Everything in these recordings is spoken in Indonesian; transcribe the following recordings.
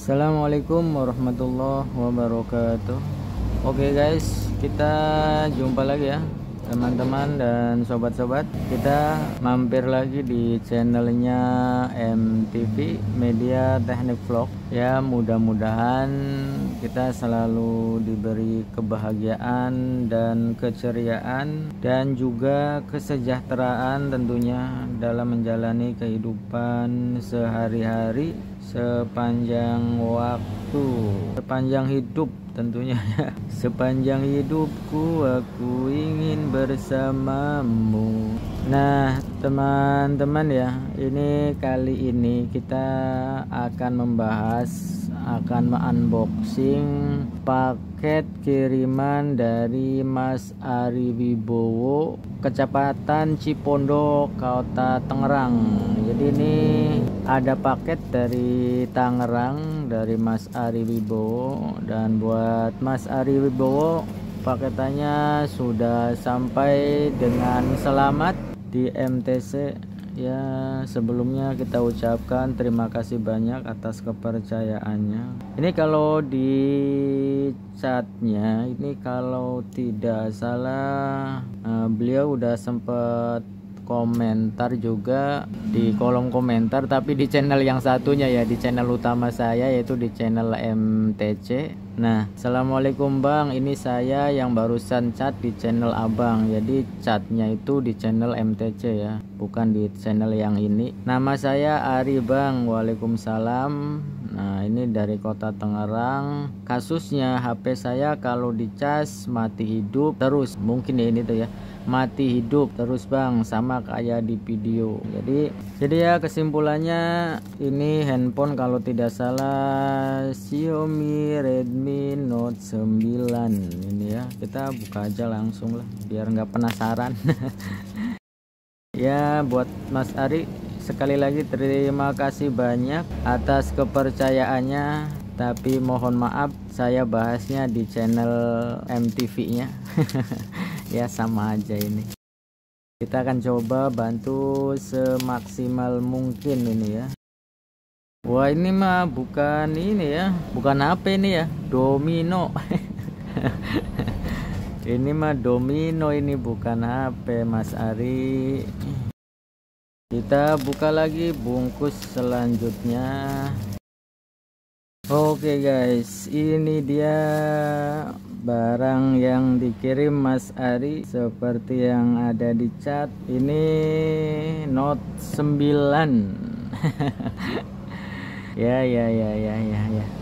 Assalamualaikum warahmatullahi wabarakatuh. Oke guys, kita jumpa lagi ya teman-teman dan sobat-sobat. Kita mampir lagi di channelnya MTV Media Teknik Vlog. Ya, mudah-mudahan kita selalu diberi kebahagiaan dan keceriaan dan juga kesejahteraan tentunya dalam menjalani kehidupan sehari-hari sepanjang waktu, sepanjang hidup tentunya ya. Sepanjang hidupku aku ingin bersamamu. Nah teman-teman ya, ini kali ini kita akan unboxing paket kiriman dari Mas Ari Wibowo, Kecamatan Cipondo, Kota Tangerang. Jadi ini ada paket dari Tangerang dari Mas Ari Wibowo, dan buat Mas Ari Wibowo paketannya sudah sampai dengan selamat di MTC. Ya, sebelumnya kita ucapkan terima kasih banyak atas kepercayaannya. Ini kalau di chatnya ini kalau tidak salah beliau udah sempat komentar juga di kolom komentar, tapi di channel yang satunya ya, di channel utama saya yaitu di channel MTC. Nah, assalamualaikum bang, ini saya yang barusan chat di channel abang. Jadi chatnya itu di channel MTC ya, bukan di channel yang ini. Nama saya Ari bang. Waalaikumsalam. Nah, ini dari Kota Tangerang. Kasusnya HP saya kalau dicas mati hidup terus. Mungkin ya ini tuh ya, mati hidup terus bang, sama kayak di video. Jadi ya kesimpulannya ini handphone kalau tidak salah Xiaomi Redmi Note 9 ini ya. Kita buka aja langsung lah biar nggak penasaran. Ya, buat Mas Ari sekali lagi terima kasih banyak atas kepercayaannya, tapi mohon maaf saya bahasnya di channel MTV-nya. Ya sama aja ini. Kita akan coba bantu semaksimal mungkin ini ya. Wah, ini mah bukan ini ya, bukan HP ini ya, domino. Ini mah domino, ini bukan HP Mas Ari. Kita buka lagi bungkus selanjutnya. Oke guys, ini dia barang yang dikirim Mas Ari seperti yang ada di chat. Ini Note 9. Ya.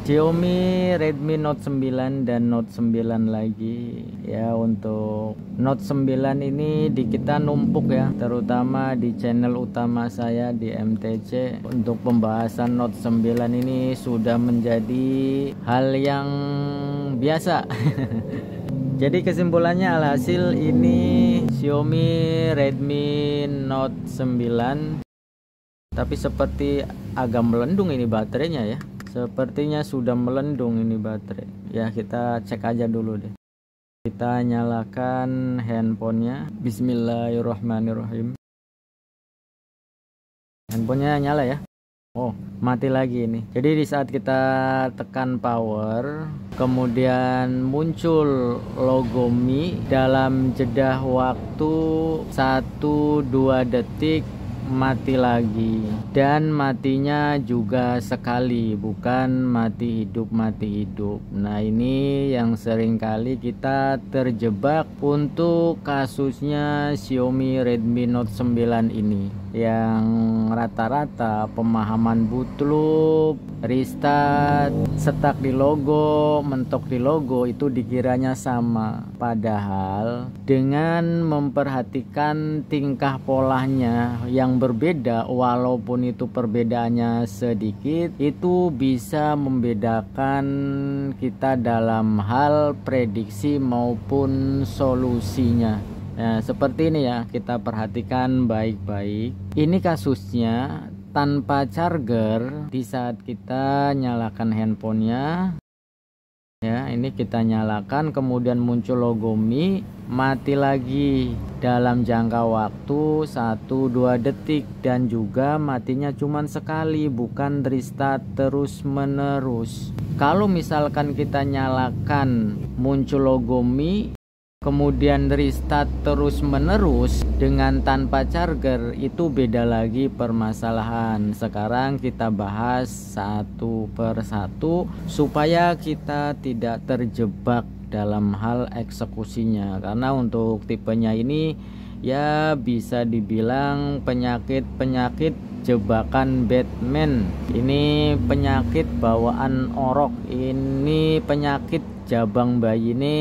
Xiaomi Redmi Note 9 dan Note 9 lagi. Ya, untuk Note 9 ini di kita numpuk ya, terutama di channel utama saya di MTC. Untuk pembahasan Note 9 ini sudah menjadi hal yang biasa. Jadi kesimpulannya alhasil ini Xiaomi Redmi Note 9, tapi seperti agak melendung ini baterainya ya. Sepertinya sudah melendung ini baterai. Ya, kita cek aja dulu deh. Kita nyalakan handphonenya. Bismillahirrahmanirrahim. Handphonenya nyala ya. Oh, mati lagi ini. Jadi di saat kita tekan power, kemudian muncul logo Mi dalam jeda waktu 1-2 detik mati lagi, dan matinya juga sekali, bukan mati hidup. Nah, ini yang sering kali kita terjebak untuk kasusnya Xiaomi Redmi Note 9 ini, yang rata-rata pemahaman bootloop, restart, stuck di logo, mentok di logo itu dikiranya sama, padahal dengan memperhatikan tingkah polanya yang berbeda, walaupun itu perbedaannya sedikit, itu bisa membedakan kita dalam hal prediksi maupun solusinya. Nah, seperti ini ya, kita perhatikan baik-baik. Ini kasusnya tanpa charger. Di saat kita nyalakan handphonenya, Ya, ini kita nyalakan, kemudian muncul logo Mi, mati lagi dalam jangka waktu 1-2 detik, dan juga matinya cuman sekali, bukan restart terus menerus. Kalau misalkan kita nyalakan muncul logo Mi kemudian restart terus menerus dengan tanpa charger, itu beda lagi permasalahan. Sekarang kita bahas satu per satu supaya kita tidak terjebak dalam hal eksekusinya, karena untuk tipenya ini ya bisa dibilang penyakit jebakan Batman. Ini penyakit bawaan orok, ini penyakit jabang bayi ini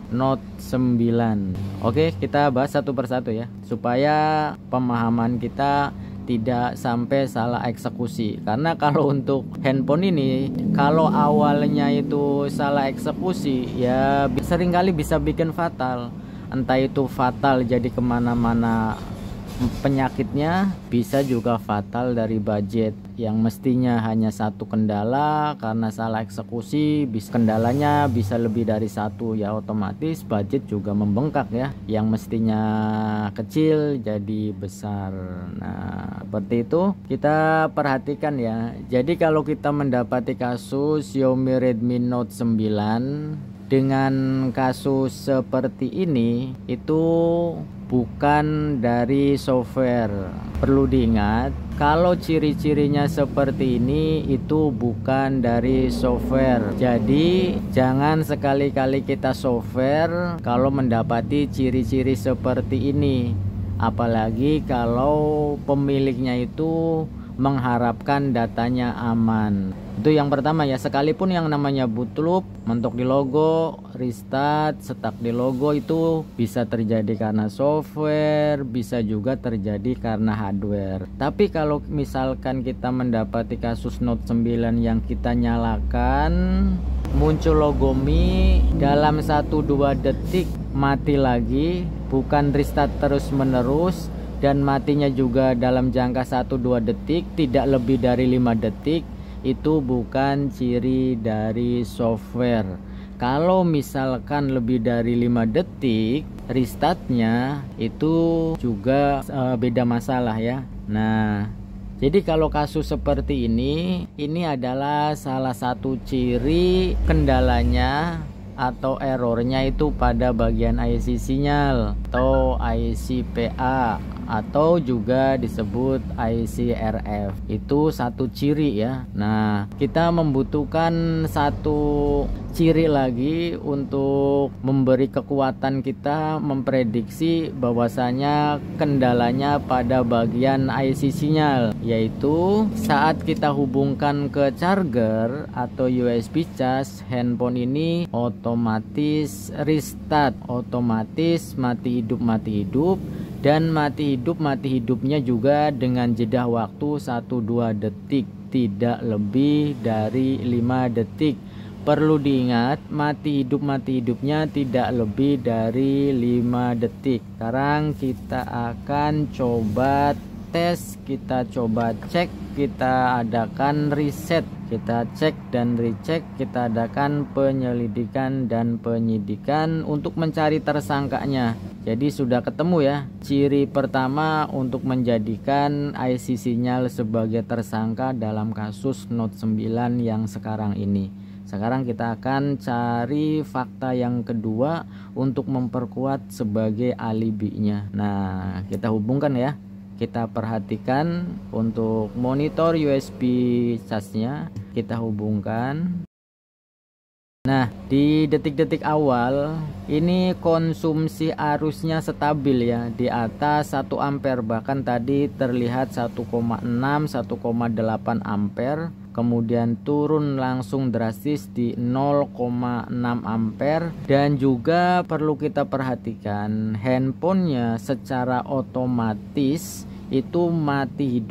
Note 9. Oke, kita bahas satu persatu ya, supaya pemahaman kita tidak sampai salah eksekusi. Karena kalau untuk handphone ini, kalau awalnya itu salah eksekusi, ya seringkali bisa bikin fatal. Entah itu fatal jadi kemana-mana penyakitnya, bisa juga fatal dari budget yang mestinya hanya satu kendala karena salah eksekusi, kendalanya bisa lebih dari satu, ya otomatis budget juga membengkak ya, yang mestinya kecil jadi besar. Nah, seperti itu kita perhatikan ya. Jadi kalau kita mendapati kasus Xiaomi Redmi Note 9 dengan kasus seperti ini, itu bukan dari software. Perlu diingat, kalau ciri-cirinya seperti ini itu bukan dari software. Jadi jangan sekali-kali kita software kalau mendapati ciri-ciri seperti ini, apalagi kalau pemiliknya itu mengharapkan datanya aman. Itu yang pertama ya, sekalipun yang namanya bootloop, mentok di logo, restart, stuck di logo, itu bisa terjadi karena software, bisa juga terjadi karena hardware. Tapi kalau misalkan kita mendapati kasus Note 9 yang kita nyalakan, muncul logo Mi, dalam 1-2 detik mati lagi, bukan restart terus menerus, dan matinya juga dalam jangka 1-2 detik, tidak lebih dari 5 detik, itu bukan ciri dari software. Kalau misalkan lebih dari 5 detik restartnya, itu juga beda masalah ya. Nah, jadi kalau kasus seperti ini adalah salah satu ciri kendalanya atau errornya itu pada bagian IC sinyal atau IC PA, atau juga disebut IC RF. Itu satu ciri ya. Nah, kita membutuhkan satu ciri lagi untuk memberi kekuatan kita memprediksi bahwasanya kendalanya pada bagian IC sinyal, yaitu saat kita hubungkan ke charger atau USB charge, handphone ini otomatis restart, otomatis mati hidup, dan mati hidupnya juga dengan jeda waktu 1-2 detik, tidak lebih dari 5 detik. Perlu diingat, mati hidupnya tidak lebih dari 5 detik. Sekarang kita akan coba tes, kita coba cek, kita adakan reset, kita cek dan recheck, kita adakan penyelidikan dan penyidikan untuk mencari tersangkanya. Jadi sudah ketemu ya ciri pertama untuk menjadikan IC sinyal sebagai tersangka dalam kasus Note 9 yang sekarang ini. Sekarang kita akan cari fakta yang kedua untuk memperkuat sebagai alibinya. Nah, kita hubungkan ya. Kita perhatikan untuk monitor USB charge-nya, kita hubungkan. Nah, di detik-detik awal ini konsumsi arusnya stabil ya, di atas 1 ampere, bahkan tadi terlihat 1,6 1,8 ampere, kemudian turun langsung drastis di 0,6 ampere. Dan juga perlu kita perhatikan, handphonenya secara otomatis itu mati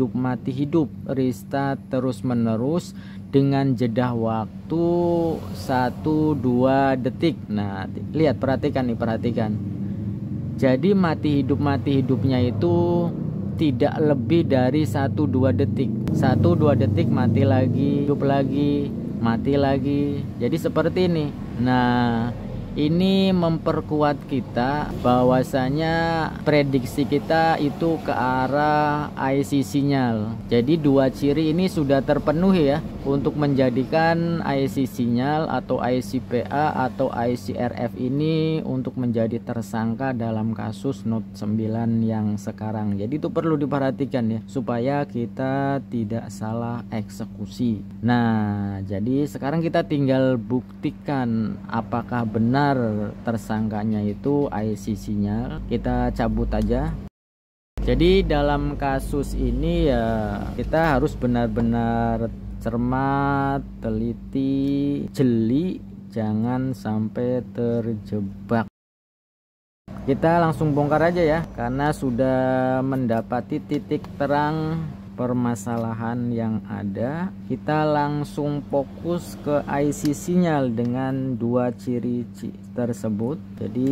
hidup, restart terus menerus dengan jeda waktu 1-2 detik. Nah, lihat, perhatikan. Jadi mati hidupnya itu tidak lebih dari 1-2 detik. 1-2 detik mati lagi, hidup lagi, mati lagi. Jadi seperti ini. Nah, ini memperkuat kita bahwasanya prediksi kita itu ke arah IC sinyal. Jadi dua ciri ini sudah terpenuhi ya untuk menjadikan IC sinyal atau IC PA atau IC RF ini untuk menjadi tersangka dalam kasus Note 9 yang sekarang. Jadi itu perlu diperhatikan ya supaya kita tidak salah eksekusi. Nah, jadi sekarang kita tinggal buktikan apakah benar tersangkanya itu IC sinyal. Kita cabut aja. Jadi dalam kasus ini ya kita harus benar-benar cermat, teliti, jeli, jangan sampai terjebak. Kita langsung bongkar aja ya, karena sudah mendapati titik terang permasalahan yang ada. Kita langsung fokus ke IC sinyal dengan dua ciri tersebut. Jadi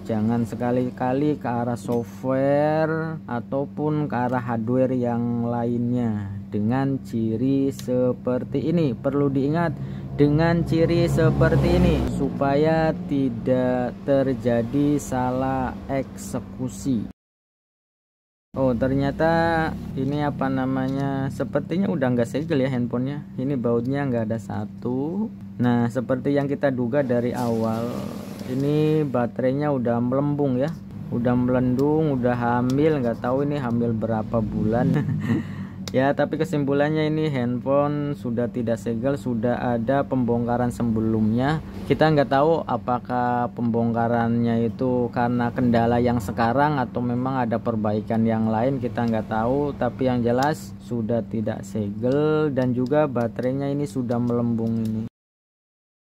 jangan sekali-kali ke arah software ataupun ke arah hardware yang lainnya dengan ciri seperti ini. Perlu diingat dengan ciri seperti ini supaya tidak terjadi salah eksekusi. Oh, ternyata ini apa namanya, sepertinya udah nggak segel ya handphonenya. Ini bautnya nggak ada satu. Nah, seperti yang kita duga dari awal, ini baterainya udah melembung ya, udah melendung, udah hamil. Nggak tahu ini hamil berapa bulan. Ya, tapi kesimpulannya ini handphone sudah tidak segel, sudah ada pembongkaran sebelumnya. Kita nggak tahu apakah pembongkarannya itu karena kendala yang sekarang atau memang ada perbaikan yang lain, kita nggak tahu. Tapi yang jelas sudah tidak segel dan juga baterainya ini sudah melembung ini.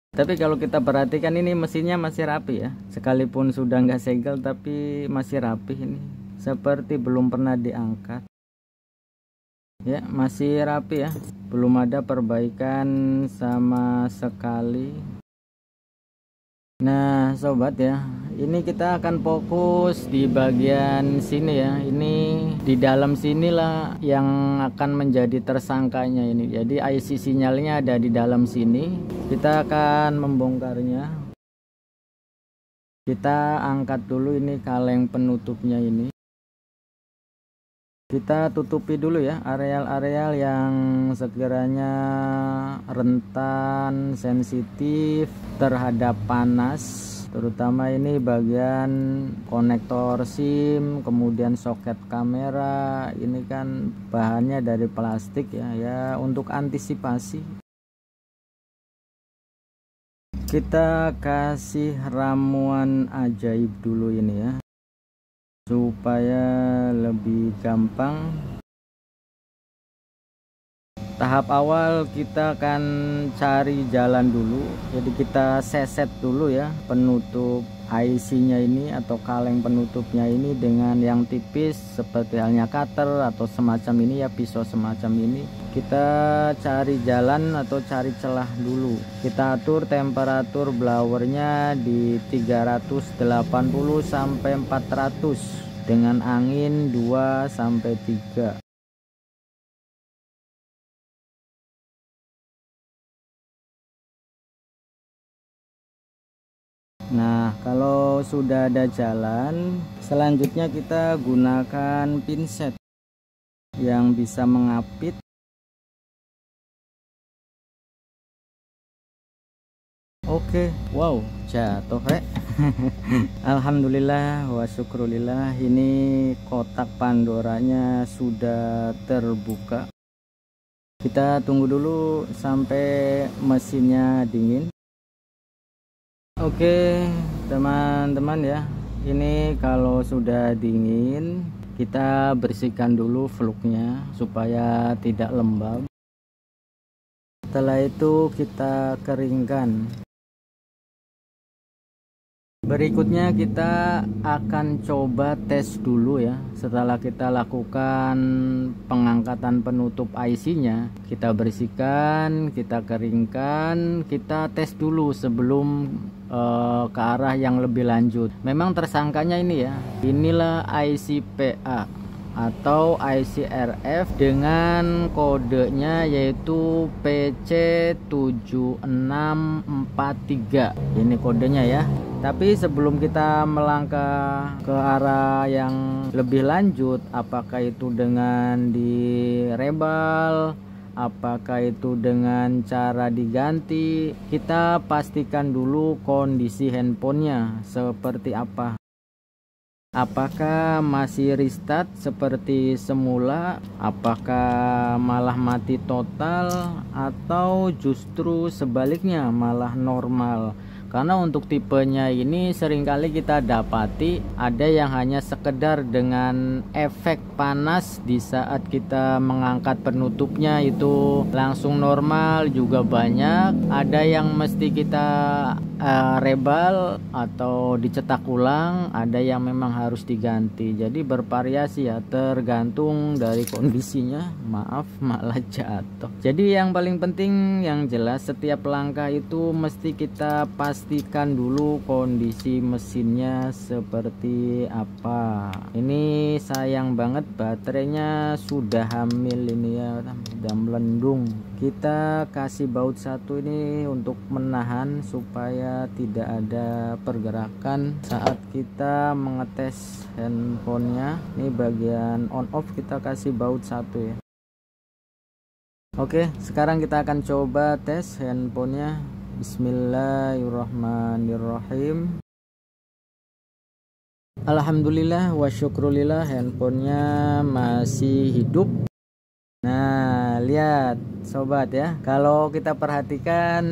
Tapi kalau kita perhatikan ini mesinnya masih rapi ya, sekalipun sudah nggak segel tapi masih rapi ini, seperti belum pernah diangkat. Ya, masih rapi ya, belum ada perbaikan sama sekali. Nah sobat ya, ini kita akan fokus di bagian sini ya. Ini di dalam sinilah yang akan menjadi tersangkanya ini. Jadi IC sinyalnya ada di dalam sini. Kita akan membongkarnya. Kita angkat dulu ini kaleng penutupnya ini. Kita tutupi dulu ya areal-areal yang sekiranya rentan, sensitif terhadap panas, terutama ini bagian konektor SIM, kemudian soket kamera. Ini kan bahannya dari plastik ya, untuk antisipasi. Kita kasih ramuan ajaib dulu ini ya, supaya lebih gampang. Tahap awal kita akan cari jalan dulu. Jadi kita seset dulu ya penutup IC-nya ini atau kaleng penutupnya ini dengan yang tipis seperti halnya cutter atau semacam ini ya, pisau semacam ini. Kita cari jalan atau cari celah dulu. Kita atur temperatur blowernya di 380 sampai 400 dengan angin 2 sampai 3. Nah, kalau sudah ada jalan, selanjutnya kita gunakan pinset yang bisa mengapit. Oke, wow, jatuh rek. Alhamdulillah wa syukrulillah, ini kotak Pandoranya sudah terbuka. Kita tunggu dulu sampai mesinnya dingin. Oke teman-teman ya, ini kalau sudah dingin kita bersihkan dulu fluknya supaya tidak lembab. Setelah itu kita keringkan. Berikutnya kita akan coba tes dulu ya. Setelah kita lakukan pengangkatan penutup IC-nya, kita bersihkan, kita keringkan, kita tes dulu sebelum ke arah yang lebih lanjut. Memang tersangkanya ini ya, inilah IC PA atau IC-RF dengan kodenya yaitu PC7643. Ini kodenya ya. Tapi sebelum kita melangkah ke arah yang lebih lanjut, apakah itu dengan direbal, apakah itu dengan cara diganti, kita pastikan dulu kondisi handphonenya seperti apa. Apakah masih restart seperti semula, apakah malah mati total, atau justru sebaliknya malah normal. Karena untuk tipenya ini seringkali kita dapati ada yang hanya sekedar dengan efek panas di saat kita mengangkat penutupnya itu langsung normal juga banyak. Ada yang mesti kita rebal atau dicetak ulang, ada yang memang harus diganti. Jadi bervariasi ya, tergantung dari kondisinya. Maaf malah jatuh. Jadi yang paling penting yang jelas setiap langkah itu mesti kita pastikan dulu kondisi mesinnya seperti apa. Ini sayang banget baterainya sudah hamil ini ya, sudah melendung. Kita kasih baut satu ini untuk menahan supaya tidak ada pergerakan saat kita mengetes handphonenya. Ini bagian on off kita kasih baut satu ya. Oke, sekarang kita akan coba tes handphonenya. Bismillahirrahmanirrahim. Alhamdulillah wa syukrulillah, handphonenya masih hidup. Nah, lihat sobat ya, kalau kita perhatikan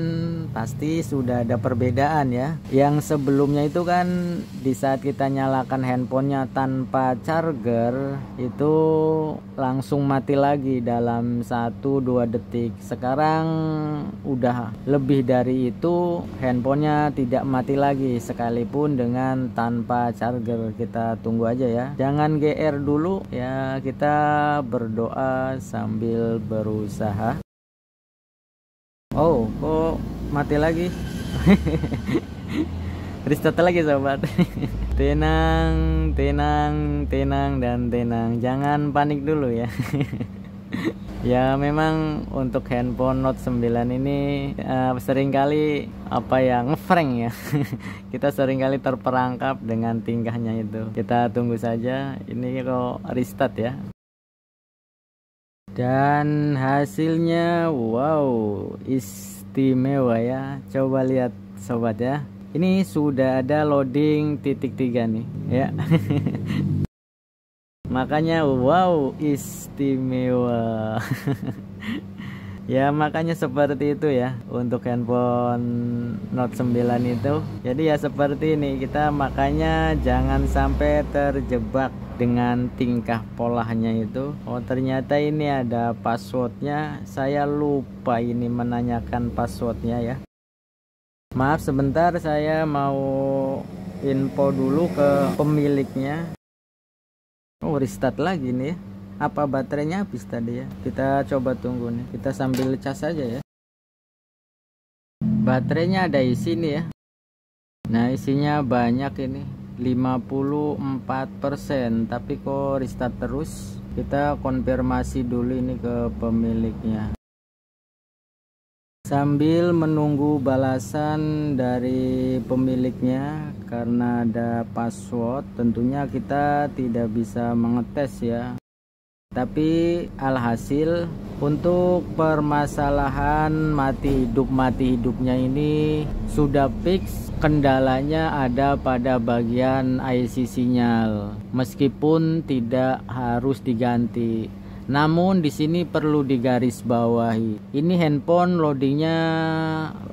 pasti sudah ada perbedaan ya. Yang sebelumnya itu kan di saat kita nyalakan handphonenya tanpa charger itu langsung mati lagi dalam 1-2 detik. Sekarang udah lebih dari itu, handphonenya tidak mati lagi sekalipun dengan tanpa charger. Kita tunggu aja ya, jangan GR dulu ya, kita berdoa sambil berusaha. Oh, kok mati lagi? Restart lagi sobat. Tenang, tenang, tenang dan tenang. Jangan panik dulu ya. Ya memang untuk handphone Note 9 ini seringkali ngefrank ya. Kita seringkali terperangkap dengan tingkahnya itu. Kita tunggu saja. Ini kok restart ya. Dan hasilnya wow, istimewa ya. Coba lihat sobat ya. Ini sudah ada loading titik 3 nih ya. Makanya wow, istimewa. Ya makanya seperti itu ya untuk handphone Note 9 itu. Jadi ya seperti ini, kita makanya jangan sampai terjebak dengan tingkah polanya itu. Oh ternyata ini ada passwordnya, saya lupa ini menanyakan passwordnya ya. Maaf sebentar, saya mau info dulu ke pemiliknya. Oh restart lagi nih ya. Apa baterainya habis tadi ya? Kita coba tunggu nih. Kita sambil cas aja ya. Baterainya ada isi nih ya. Nah isinya banyak ini, 54%. Tapi kok restart terus? Kita konfirmasi dulu ini ke pemiliknya. Sambil menunggu balasan dari pemiliknya, karena ada password tentunya kita tidak bisa mengetes ya. Tapi alhasil untuk permasalahan mati hidupnya ini sudah fix. Kendalanya ada pada bagian IC sinyal, meskipun tidak harus diganti. Namun di sini perlu digarisbawahi, ini handphone loadingnya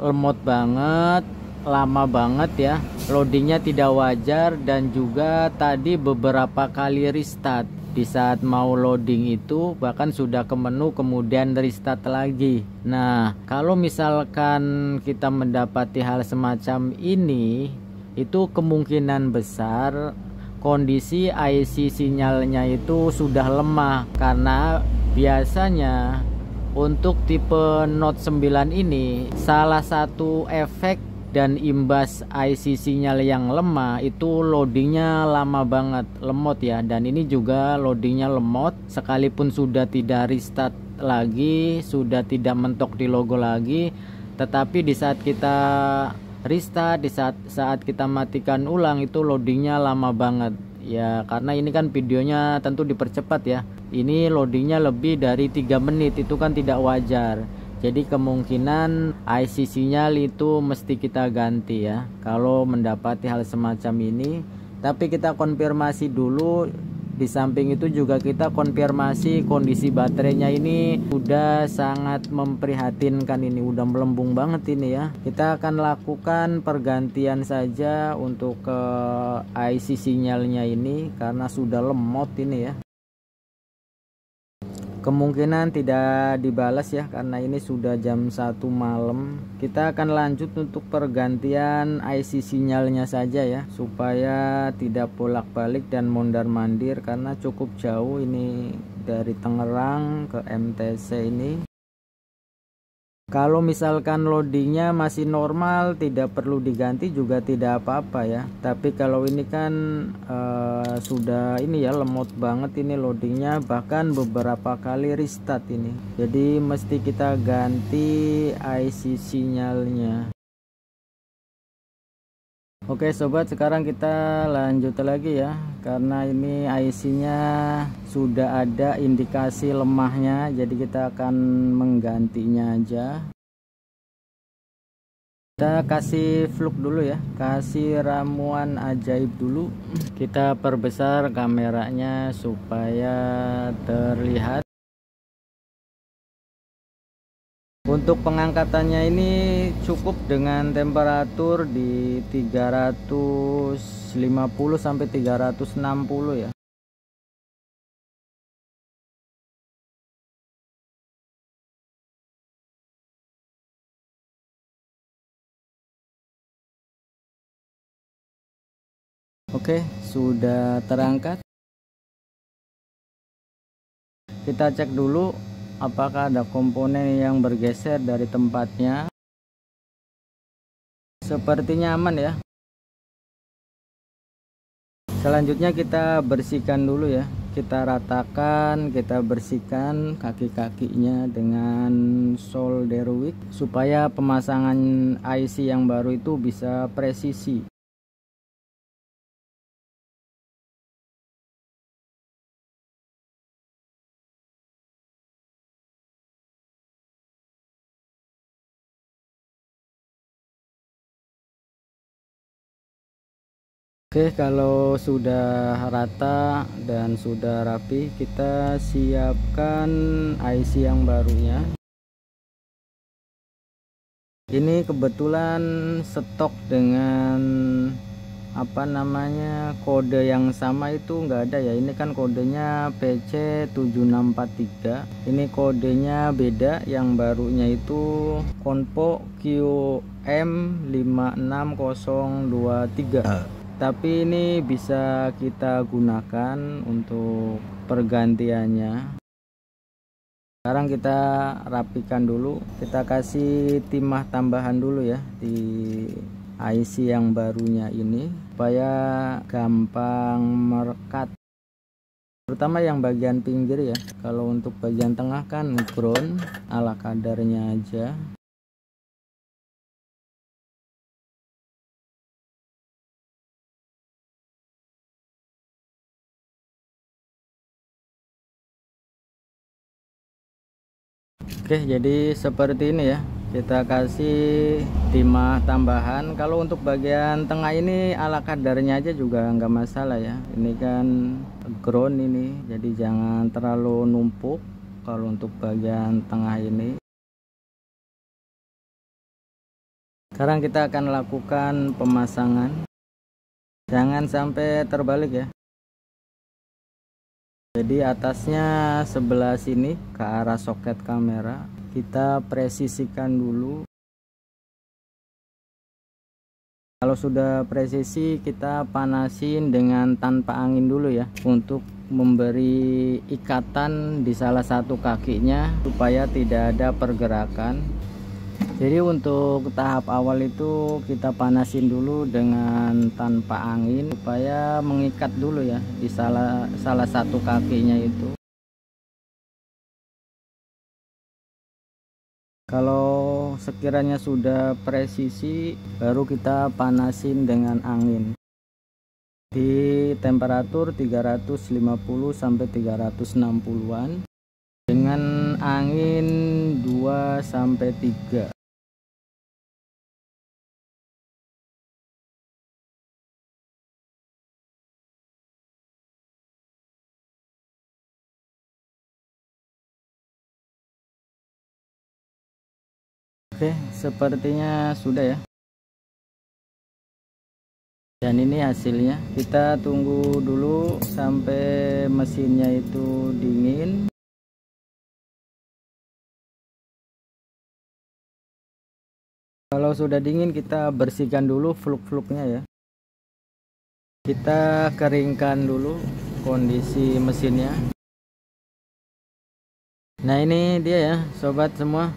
lemot banget, lama banget ya. Loadingnya tidak wajar dan juga tadi beberapa kali restart. Di saat mau loading itu bahkan sudah ke menu kemudian restart lagi. Nah kalau misalkan kita mendapati hal semacam ini, itu kemungkinan besar kondisi IC sinyalnya itu sudah lemah. Karena biasanya untuk tipe Note 9 ini salah satu efek dan imbas IC sinyal yang lemah itu loadingnya lama banget, lemot ya. Dan ini juga loadingnya lemot, sekalipun sudah tidak restart lagi, sudah tidak mentok di logo lagi, tetapi di saat kita restart, di saat kita matikan ulang itu loadingnya lama banget ya, karena ini kan videonya tentu dipercepat ya. Ini loadingnya lebih dari 3 menit, itu kan tidak wajar. Jadi kemungkinan IC sinyal itu mesti kita ganti ya kalau mendapati hal semacam ini. Tapi kita konfirmasi dulu. Di samping itu juga kita konfirmasi kondisi baterainya ini udah sangat memprihatinkan, ini udah melembung banget ini ya. Kita akan lakukan pergantian saja untuk ke IC sinyalnya ini karena sudah lemot ini ya. Kemungkinan tidak dibalas ya karena ini sudah jam 1 malam. Kita akan lanjut untuk pergantian IC sinyalnya saja ya, supaya tidak bolak-balik dan mondar-mandir karena cukup jauh ini dari Tangerang ke MTC ini. Kalau misalkan loadingnya masih normal, tidak perlu diganti juga tidak apa-apa ya. Tapi kalau ini kan sudah ini ya, lemot banget ini loadingnya, bahkan beberapa kali restart ini. Jadi mesti kita ganti IC sinyalnya. Oke sobat, sekarang kita lanjut lagi ya, karena ini IC-nya sudah ada indikasi lemahnya, jadi kita akan menggantinya aja. Kita kasih fluk dulu ya, kasih ramuan ajaib dulu. Kita perbesar kameranya supaya terlihat. Untuk pengangkatannya ini cukup dengan temperatur di 350 sampai 360 ya. Oke, sudah terangkat. Kita cek dulu apakah ada komponen yang bergeser dari tempatnya. Sepertinya aman ya. Selanjutnya kita bersihkan dulu ya. Kita ratakan, kita bersihkan kaki-kakinya dengan solder wick supaya pemasangan IC yang baru itu bisa presisi. Oke, kalau sudah rata dan sudah rapi, kita siapkan IC yang barunya. Ini kebetulan stok dengan kode yang sama itu enggak ada ya. Ini kan kodenya PC7643. Ini kodenya beda, yang barunya itu Konpo QM56023. Tapi ini bisa kita gunakan untuk pergantiannya. Sekarang kita rapikan dulu, kita kasih timah tambahan dulu ya di IC yang barunya ini supaya gampang merekat, terutama yang bagian pinggir ya. Kalau untuk bagian tengah kan ground ala kadarnya aja. Oke, jadi seperti ini ya, kita kasih timah tambahan. Kalau untuk bagian tengah ini ala kadarnya aja juga nggak masalah ya. Ini kan ground ini, jadi jangan terlalu numpuk kalau untuk bagian tengah ini. Sekarang kita akan lakukan pemasangan, jangan sampai terbalik ya. Jadi atasnya sebelah sini ke arah soket kamera, kita presisikan dulu. Kalau sudah presisi, kita panasin dengan tanpa angin dulu ya, untuk memberi ikatan di salah satu kakinya supaya tidak ada pergerakan. Jadi untuk tahap awal itu kita panasin dulu dengan tanpa angin supaya mengikat dulu ya di salah satu kakinya itu. Kalau sekiranya sudah presisi, baru kita panasin dengan angin di temperatur 350 sampai 360-an dengan angin 2 sampai 3. Oke, sepertinya sudah ya. Dan ini hasilnya. Kita tunggu dulu sampai mesinnya itu dingin. Kalau sudah dingin kita bersihkan dulu fluk-fluknya ya. Kita keringkan dulu kondisi mesinnya. Nah ini dia ya sobat semua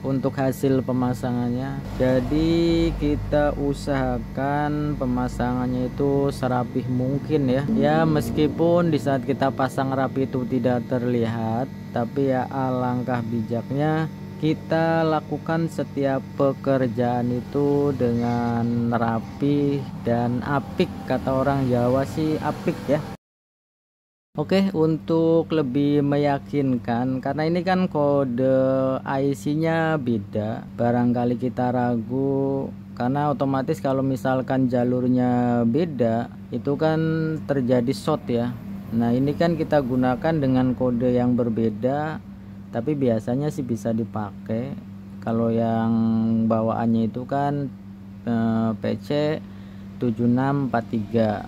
untuk hasil pemasangannya. Jadi kita usahakan pemasangannya itu serapih mungkin ya. Ya meskipun di saat kita pasang rapi itu tidak terlihat, tapi ya alangkah bijaknya kita lakukan setiap pekerjaan itu dengan rapi dan apik. Kata orang Jawa sih apik ya. Oke, untuk lebih meyakinkan, karena ini kan kode IC-nya beda, barangkali kita ragu, karena otomatis kalau misalkan jalurnya beda, itu kan terjadi short ya. Nah, ini kan kita gunakan dengan kode yang berbeda, tapi biasanya sih bisa dipakai. Kalau yang bawaannya itu kan PC 7643,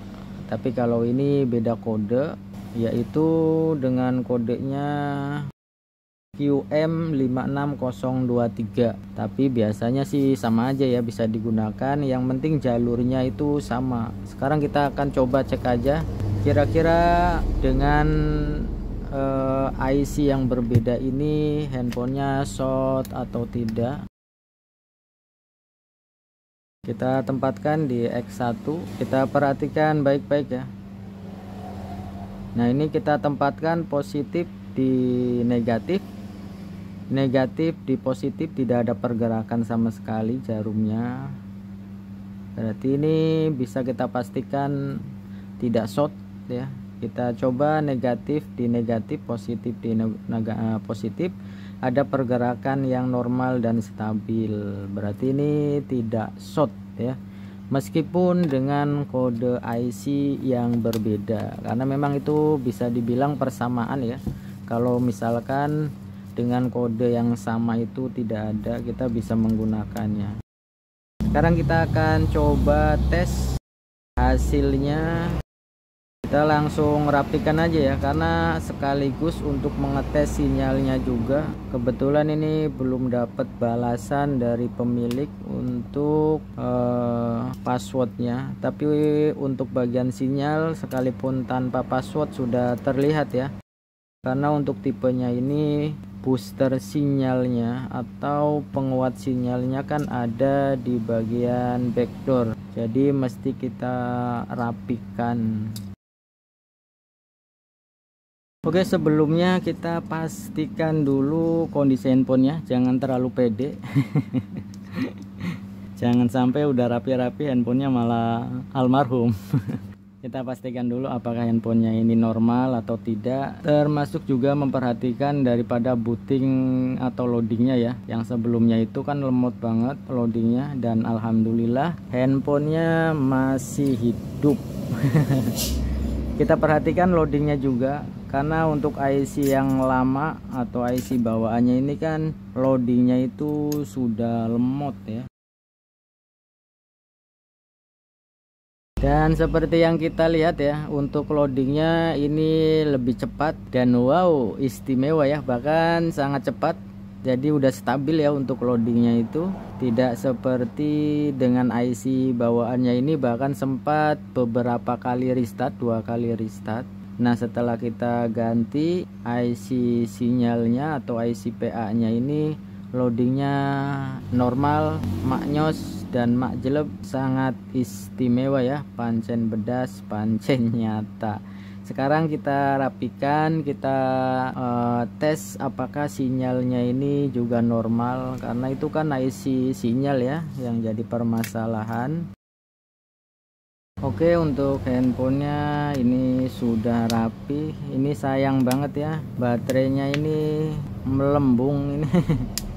tapi kalau ini beda kode, yaitu dengan kodenya QM56023, tapi biasanya sih sama aja ya, bisa digunakan, yang penting jalurnya itu sama. Sekarang kita akan coba cek aja kira-kira dengan IC yang berbeda ini handphonenya short atau tidak. Kita tempatkan di X1, kita perhatikan baik-baik ya. Nah ini kita tempatkan positif di negatif, negatif di positif, tidak ada pergerakan sama sekali jarumnya. Berarti ini bisa kita pastikan tidak short ya. Kita coba negatif di negatif, positif di positif, ada pergerakan yang normal dan stabil. Berarti ini tidak short ya. Meskipun dengan kode IC yang berbeda, karena memang itu bisa dibilang persamaan ya. Kalau misalkan dengan kode yang sama itu tidak ada, kita bisa menggunakannya. Sekarang kita akan coba tes hasilnya. Kita langsung rapikan aja ya, karena sekaligus untuk mengetes sinyalnya juga. Kebetulan ini belum dapat balasan dari pemilik untuk passwordnya, tapi untuk bagian sinyal sekalipun tanpa password sudah terlihat ya. Karena untuk tipenya ini booster sinyalnya atau penguat sinyalnya kan ada di bagian backdoor, jadi mesti kita rapikan. Oke, sebelumnya kita pastikan dulu kondisi handphonenya, jangan terlalu pede. Jangan sampai udah rapi-rapi handphonenya malah almarhum. Kita pastikan dulu apakah handphonenya ini normal atau tidak, termasuk juga memperhatikan daripada booting atau loadingnya ya. Yang sebelumnya itu kan lemot banget loadingnya, dan alhamdulillah handphonenya masih hidup. Kita perhatikan loadingnya juga, karena untuk IC yang lama atau IC bawaannya ini kan loadingnya itu sudah lemot ya. Dan seperti yang kita lihat ya, untuk loadingnya ini lebih cepat dan wow, istimewa ya, bahkan sangat cepat. Jadi udah stabil ya untuk loadingnya itu, tidak seperti dengan IC bawaannya ini, bahkan sempat beberapa kali restart, 2 kali restart. Nah setelah kita ganti IC sinyalnya atau IC PA nya ini, loadingnya normal, maknyos dan makjeleb, sangat istimewa ya, pancen bedas, pancen nyata. Sekarang kita rapikan, kita tes apakah sinyalnya ini juga normal, karena itu kan IC sinyal ya yang jadi permasalahan. Oke, untuk handphonenya ini sudah rapi. Ini sayang banget ya, baterainya ini melembung ini.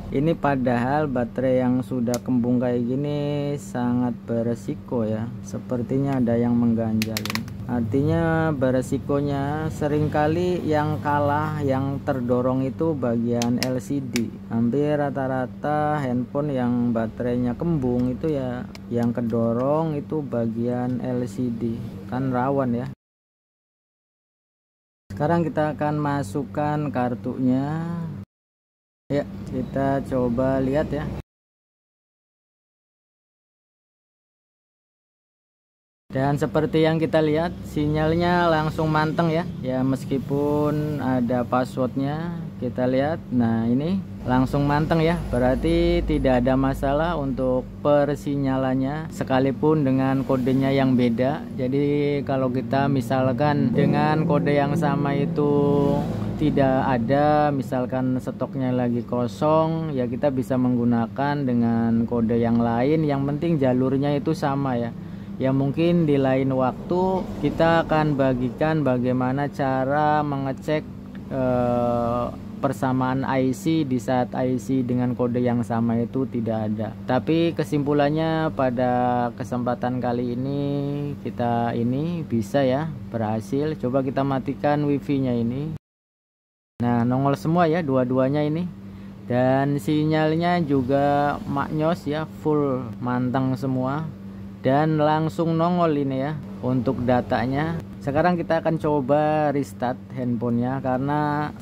Ini padahal baterai yang sudah kembung kayak gini sangat beresiko ya. Sepertinya ada yang mengganjal ini. Artinya beresikonya seringkali yang kalah, yang terdorong itu bagian LCD. Hampir rata-rata handphone yang baterainya kembung itu ya yang kedorong itu bagian LCD. Kan rawan ya. Sekarang kita akan masukkan kartunya. Ya, kita coba lihat ya. Dan seperti yang kita lihat, sinyalnya langsung manteng ya. Ya, meskipun ada passwordnya, kita lihat. Nah, ini langsung manteng ya. Berarti tidak ada masalah untuk persinyalannya, sekalipun dengan kodenya yang beda. Jadi kalau kita misalkan dengan kode yang sama itu tidak ada, misalkan stoknya lagi kosong, ya kita bisa menggunakan dengan kode yang lain. Yang penting jalurnya itu sama ya. Ya mungkin di lain waktu kita akan bagikan bagaimana cara mengecek persamaan IC di saat IC dengan kode yang sama itu tidak ada. Tapi kesimpulannya pada kesempatan kali ini kita ini bisa ya, berhasil. Coba kita matikan wifi-nya ini. Nah, nongol semua ya dua-duanya ini. Dan sinyalnya juga maknyos ya, full manteng semua. Dan langsung nongol ini ya untuk datanya. Sekarang kita akan coba restart handphonenya, karena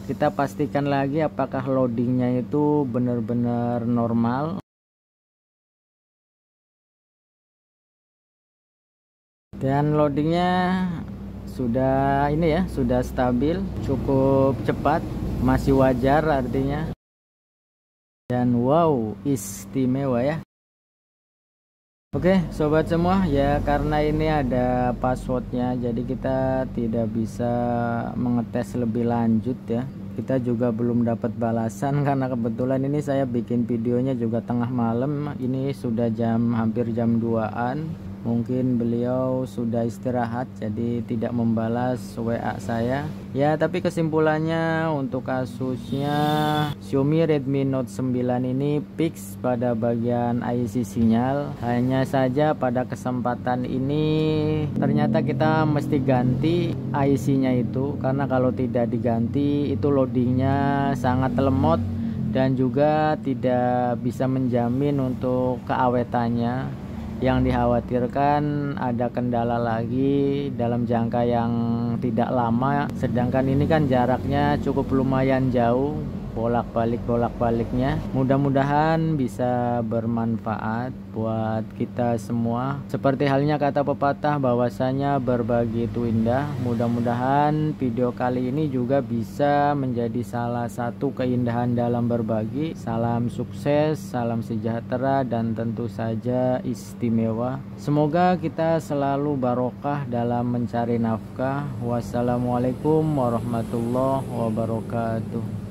kita pastikan lagi apakah loadingnya itu benar-benar normal. Dan loadingnya sudah ini ya, sudah stabil, cukup cepat, masih wajar artinya. Dan wow, istimewa ya. Oke sobat semua ya, karena ini ada passwordnya, jadi kita tidak bisa mengetes lebih lanjut ya. Kita juga belum dapat balasan karena kebetulan ini saya bikin videonya juga tengah malam. Ini sudah hampir jam 2-an. Mungkin beliau sudah istirahat jadi tidak membalas WA saya ya. Tapi kesimpulannya untuk kasusnya Xiaomi Redmi Note 9 ini fix pada bagian IC sinyal. Hanya saja pada kesempatan ini ternyata kita mesti ganti IC nya itu, karena kalau tidak diganti itu loadingnya sangat lemot dan juga tidak bisa menjamin untuk keawetannya. Yang dikhawatirkan ada kendala lagi dalam jangka yang tidak lama, sedangkan ini kan jaraknya cukup lumayan jauh, bolak-baliknya. Mudah-mudahan bisa bermanfaat buat kita semua. Seperti halnya kata pepatah bahwasanya berbagi itu indah. Mudah-mudahan video kali ini juga bisa menjadi salah satu keindahan dalam berbagi. Salam sukses, salam sejahtera, dan tentu saja istimewa. Semoga kita selalu barokah dalam mencari nafkah. Wassalamualaikum warahmatullahi wabarakatuh.